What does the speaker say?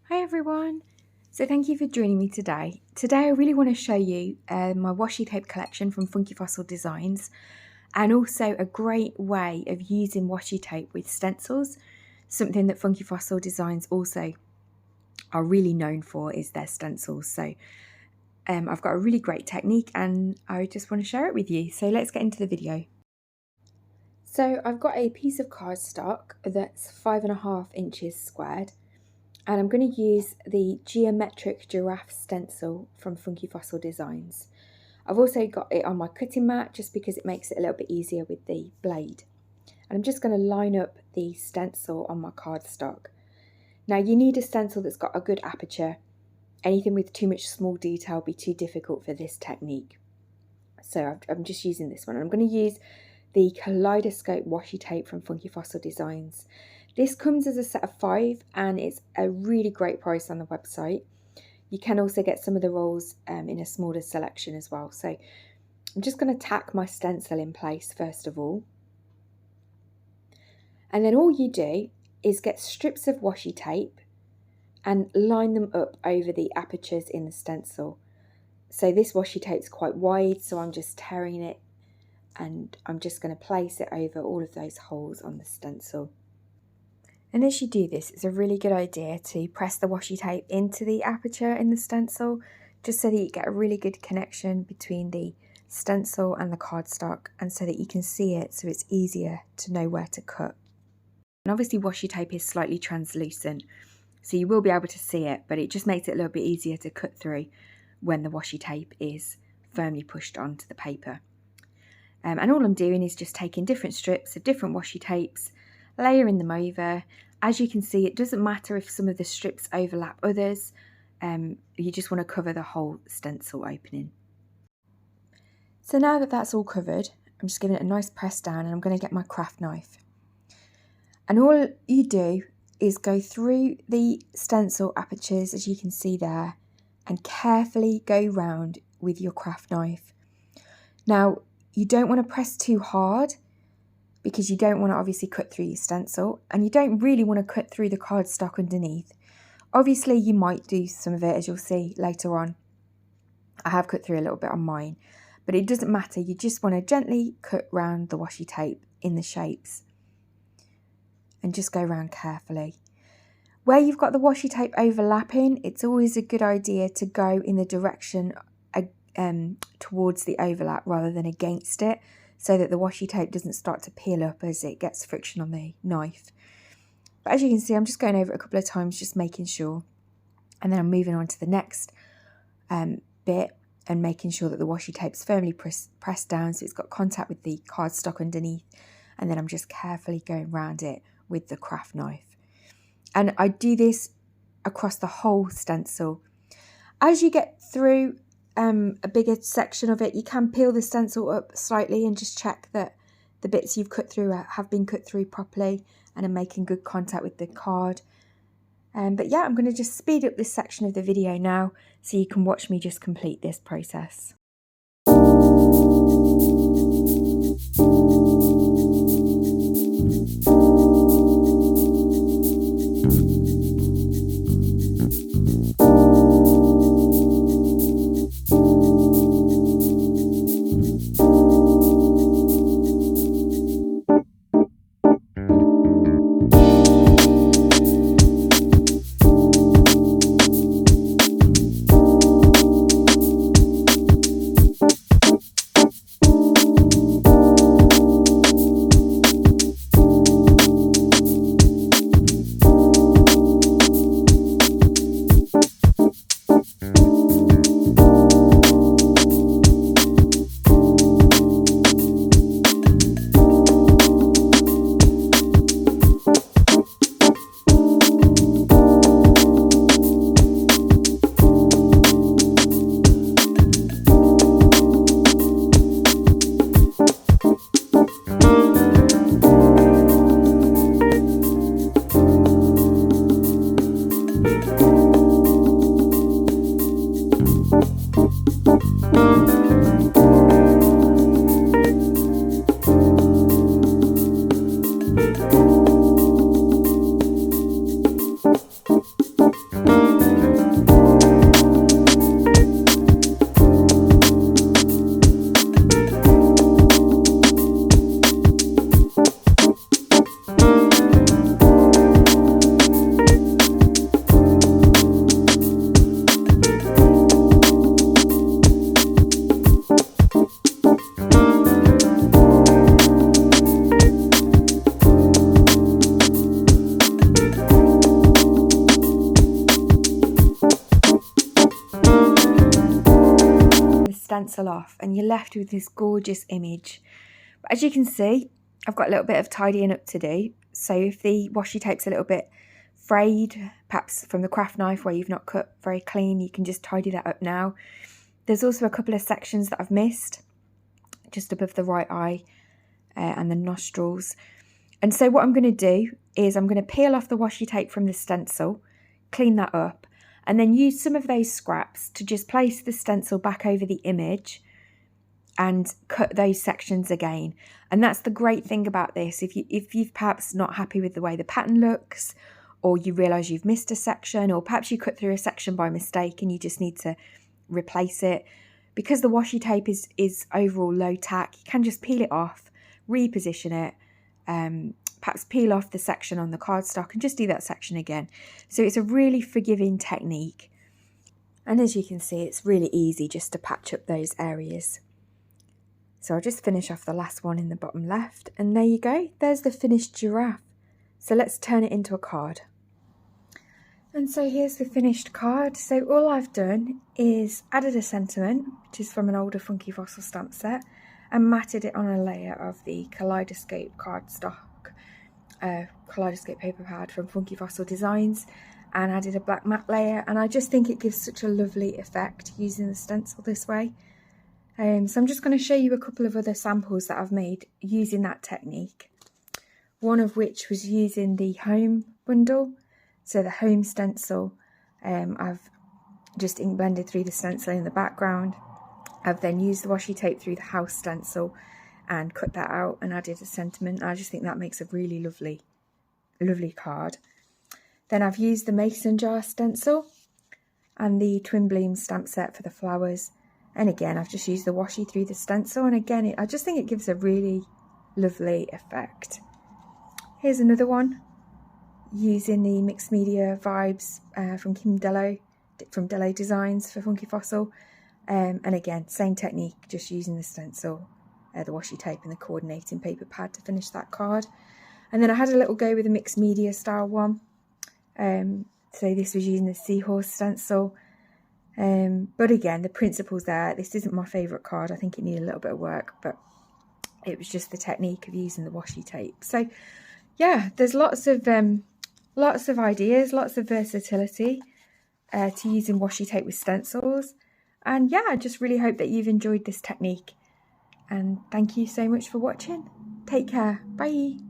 Hi everyone! So thank you for joining me today. Today I really want to show you my washi tape collection from Funky Fossil Designs, and also a great way of using washi tape with stencils. Something that Funky Fossil Designs also are really known for is their stencils. So I've got a really great technique and I just want to share it with you. So let's get into the video. So I've got a piece of cardstock that's 5.5 inches squared. And I'm going to use the geometric giraffe stencil from Funky Fossil Designs. I've also got it on my cutting mat just because it makes it a little bit easier with the blade. And I'm just going to line up the stencil on my cardstock. Now you need a stencil that's got a good aperture. Anything with too much small detail will be too difficult for this technique. So I'm just using this one. I'm going to use the Kaleidoscope washi tape from Funky Fossil Designs. This comes as a set of 5 and it's a really great price on the website. You can also get some of the rolls in a smaller selection as well. So I'm just going to tack my stencil in place first of all. And then all you do is get strips of washi tape and line them up over the apertures in the stencil. So this washi tape is quite wide, so I'm just tearing it and I'm just going to place it over all of those holes on the stencil. And as you do this, it's a really good idea to press the washi tape into the aperture in the stencil, just so that you get a really good connection between the stencil and the cardstock, and so that you can see it, so it's easier to know where to cut. And obviously washi tape is slightly translucent, so you will be able to see it, but it just makes it a little bit easier to cut through when the washi tape is firmly pushed onto the paper. And all I'm doing is just taking different strips of different washi tapes, layering them over. As you can see, it doesn't matter if some of the strips overlap others. You just want to cover the whole stencil opening. So now that that's all covered, I'm just giving it a nice press down and I'm going to get my craft knife. And all you do is go through the stencil apertures, as you can see there, and carefully go round with your craft knife. Now, you don't want to press too hard, because you don't want to obviously cut through your stencil, and you don't really want to cut through the cardstock underneath. Obviously you might do some of it, as you'll see later on. I have cut through a little bit on mine, but it doesn't matter. You just want to gently cut round the washi tape in the shapes and just go round carefully. Where you've got the washi tape overlapping, it's always a good idea to go in the direction towards the overlap rather than against it, so that the washi tape doesn't start to peel up as it gets friction on the knife. But as you can see, I'm just going over it a couple of times, just making sure. And then I'm moving on to the next bit and making sure that the washi tape's firmly pressed down so it's got contact with the cardstock underneath. And then I'm just carefully going around it with the craft knife. And I do this across the whole stencil. As you get through a bigger section of it, you can peel the stencil up slightly and just check that the bits you've cut through have been cut through properly and are making good contact with the card. But yeah, I'm going to just speed up this section of the video now so you can watch me just complete this process. stencil off and you're left with this gorgeous image. But as you can see, I've got a little bit of tidying up to do. So if the washi tape's a little bit frayed, perhaps from the craft knife where you've not cut very clean, you can just tidy that up now. There's also a couple of sections that I've missed, just above the right eye and the nostrils. And so what I'm going to do is I'm going to peel off the washi tape from the stencil, clean that up, and then use some of those scraps to just place the stencil back over the image and cut those sections again. And that's the great thing about this. If you've perhaps not happy with the way the pattern looks, or you realise you've missed a section, or perhaps you cut through a section by mistake and you just need to replace it, because the washi tape is overall low tack, you can just peel it off, reposition it, perhaps peel off the section on the cardstock and just do that section again. So it's a really forgiving technique. And as you can see, it's really easy just to patch up those areas. So I'll just finish off the last one in the bottom left, and there you go, there's the finished giraffe. So let's turn it into a card. And so here's the finished card. So all I've done is added a sentiment, which is from an older Funky Fossil stamp set, and matted it on a layer of the Kaleidoscope cardstock, Kaleidoscope paper pad from Funky Fossil Designs, and added a black matte layer. And I just think it gives such a lovely effect using the stencil this way. So I'm just going to show you a couple of other samples that I've made using that technique. One of which was using the home bundle. So the home stencil, I've just ink blended through the stencil in the background. I've then used the washi tape through the house stencil and cut that out and added a sentiment. I just think that makes a really lovely, lovely card. Then I've used the mason jar stencil and the twin bloom stamp set for the flowers. And again, I've just used the washi through the stencil. And again, I just think it gives a really lovely effect. Here's another one using the mixed media vibes from Kim Dello, from Dello Designs for Funky Fossil. And again, same technique, just using the stencil, the washi tape and the coordinating paper pad to finish that card. And then I had a little go with a mixed media style one. So this was using the seahorse stencil. But again, the principle's there. This isn't my favourite card. I think it needed a little bit of work, but it was just the technique of using the washi tape. So yeah, there's lots of ideas, lots of versatility to using washi tape with stencils. And yeah, I just really hope that you've enjoyed this technique. And thank you so much for watching. Take care. Bye.